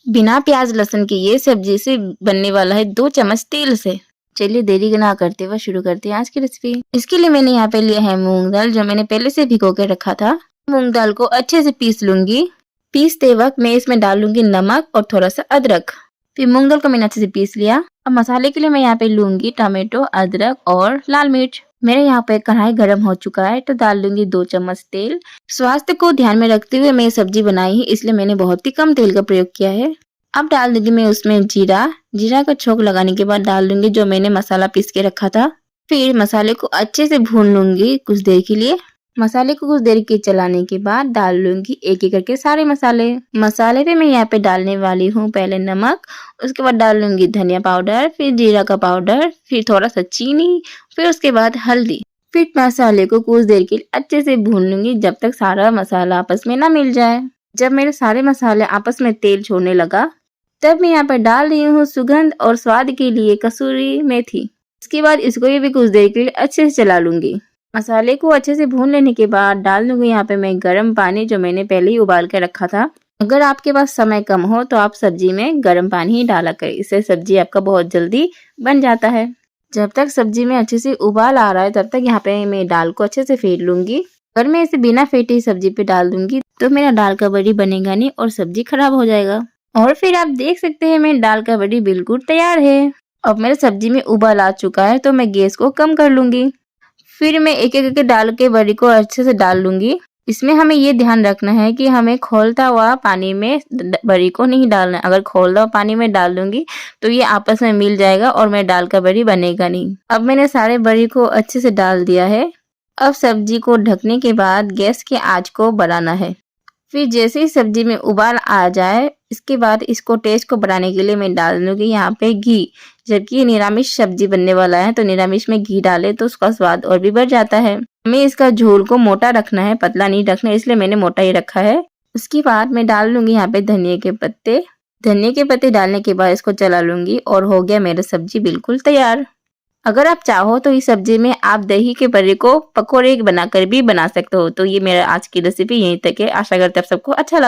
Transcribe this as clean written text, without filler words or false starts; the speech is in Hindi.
बिना प्याज लहसुन की ये सब्जी से बनने वाला है 2 चम्मच तेल से। चलिए देरी ना करते हुए शुरू करते हैं आज की रेसिपी। इसके लिए मैंने यहाँ पे लिया है मूंग दाल, जो मैंने पहले से भिगो के रखा था। मूंग दाल को अच्छे से पीस लूंगी। पीसते वक्त मैं इसमें डालूंगी नमक और थोड़ा सा अदरक। फिर मूंग दाल को मैंने अच्छे से पीस लिया। अब मसाले के लिए मैं यहाँ पे लूंगी टमाटो, अदरक और लाल मिर्च। मेरे यहाँ पे कढ़ाई गर्म हो चुका है तो डाल लूंगी 2 चम्मच तेल। स्वास्थ्य को ध्यान में रखते हुए मैं सब्जी बनाई है, इसलिए मैंने बहुत ही कम तेल का प्रयोग किया है। अब डाल दूंगी मैं उसमें जीरा। जीरा का छोंक लगाने के बाद डाल दूंगी जो मैंने मसाला पीस के रखा था। फिर मसाले को अच्छे से भून लूंगी कुछ देर के लिए। मसाले को कुछ देर के चलाने के बाद डाल लूंगी एक एक करके सारे मसाले। मसाले पे मैं यहाँ पे डालने वाली हूँ पहले नमक, उसके बाद डाल लूंगी धनिया पाउडर, फिर जीरा का पाउडर, फिर थोड़ा सा चीनी, फिर उसके बाद हल्दी। फिर मसाले को कुछ देर के लिए अच्छे से भून लूंगी जब तक सारा मसाला आपस में ना मिल जाए। जब मेरे सारे मसाले आपस में तेल छोड़ने लगा, तब मैं यहाँ पर डाल रही हूँ सुगंध और स्वाद के लिए कसूरी मेथी। इसके बाद इसको भी कुछ देर के लिए अच्छे से चला लूंगी। मसाले को अच्छे से भून लेने के बाद डाल दूंगी यहाँ पे मैं गर्म पानी, जो मैंने पहले ही उबाल के रखा था। अगर आपके पास समय कम हो तो आप सब्जी में गर्म पानी ही डाला करें, इससे सब्जी आपका बहुत जल्दी बन जाता है। जब तक सब्जी में अच्छे से उबाल आ रहा है तब तक यहाँ पे मैं दाल को अच्छे से फेंट लूंगी। अगर मैं इसे बिना फेंटे सब्जी पे डाल दूंगी तो मेरा दाल का बड़ी बनेगा नहीं और सब्जी खराब हो जाएगा। और फिर आप देख सकते हैं मेरी दाल का बड़ी बिल्कुल तैयार है। अब मेरे सब्जी में उबाल आ चुका है तो मैं गैस को कम कर लूंगी। फिर मैं एक एक करके दाल के बड़ी को अच्छे से डाल लूंगी। इसमें हमें ये ध्यान रखना है कि हमें खौलता हुआ पानी में बड़ी को नहीं डालना है। अगर खौलता हुआ पानी में डाल दूंगी तो ये आपस में मिल जाएगा और मेरे दाल का बड़ी बनेगा नहीं। अब मैंने सारे बड़ी को अच्छे से डाल दिया है। अब सब्जी को ढकने के बाद गैस की आंच को बढ़ाना है। फिर जैसे ही सब्जी में उबाल आ जाए, इसके बाद इसको टेस्ट को बढ़ाने के लिए मैं डाल दूंगी यहाँ पे घी। जबकि ये निरामिष सब्जी बनने वाला है तो निरामिष में घी डाले तो उसका स्वाद और भी बढ़ जाता है। हमें इसका झोल को मोटा रखना है, पतला नहीं रखना है, इसलिए मैंने मोटा ही रखा है। उसके बाद मैं डाल लूंगी यहाँ पे धनिया के पत्ते। धनिया के पत्ते डालने के बाद इसको चला लूंगी और हो गया मेरा सब्जी बिल्कुल तैयार। अगर आप चाहो तो इस सब्जी में आप दही के बड़े को पकौड़े बनाकर भी बना सकते हो। तो ये मेरा आज की रेसिपी यहीं तक है। आशा करते हैं आप सबको अच्छा लगा।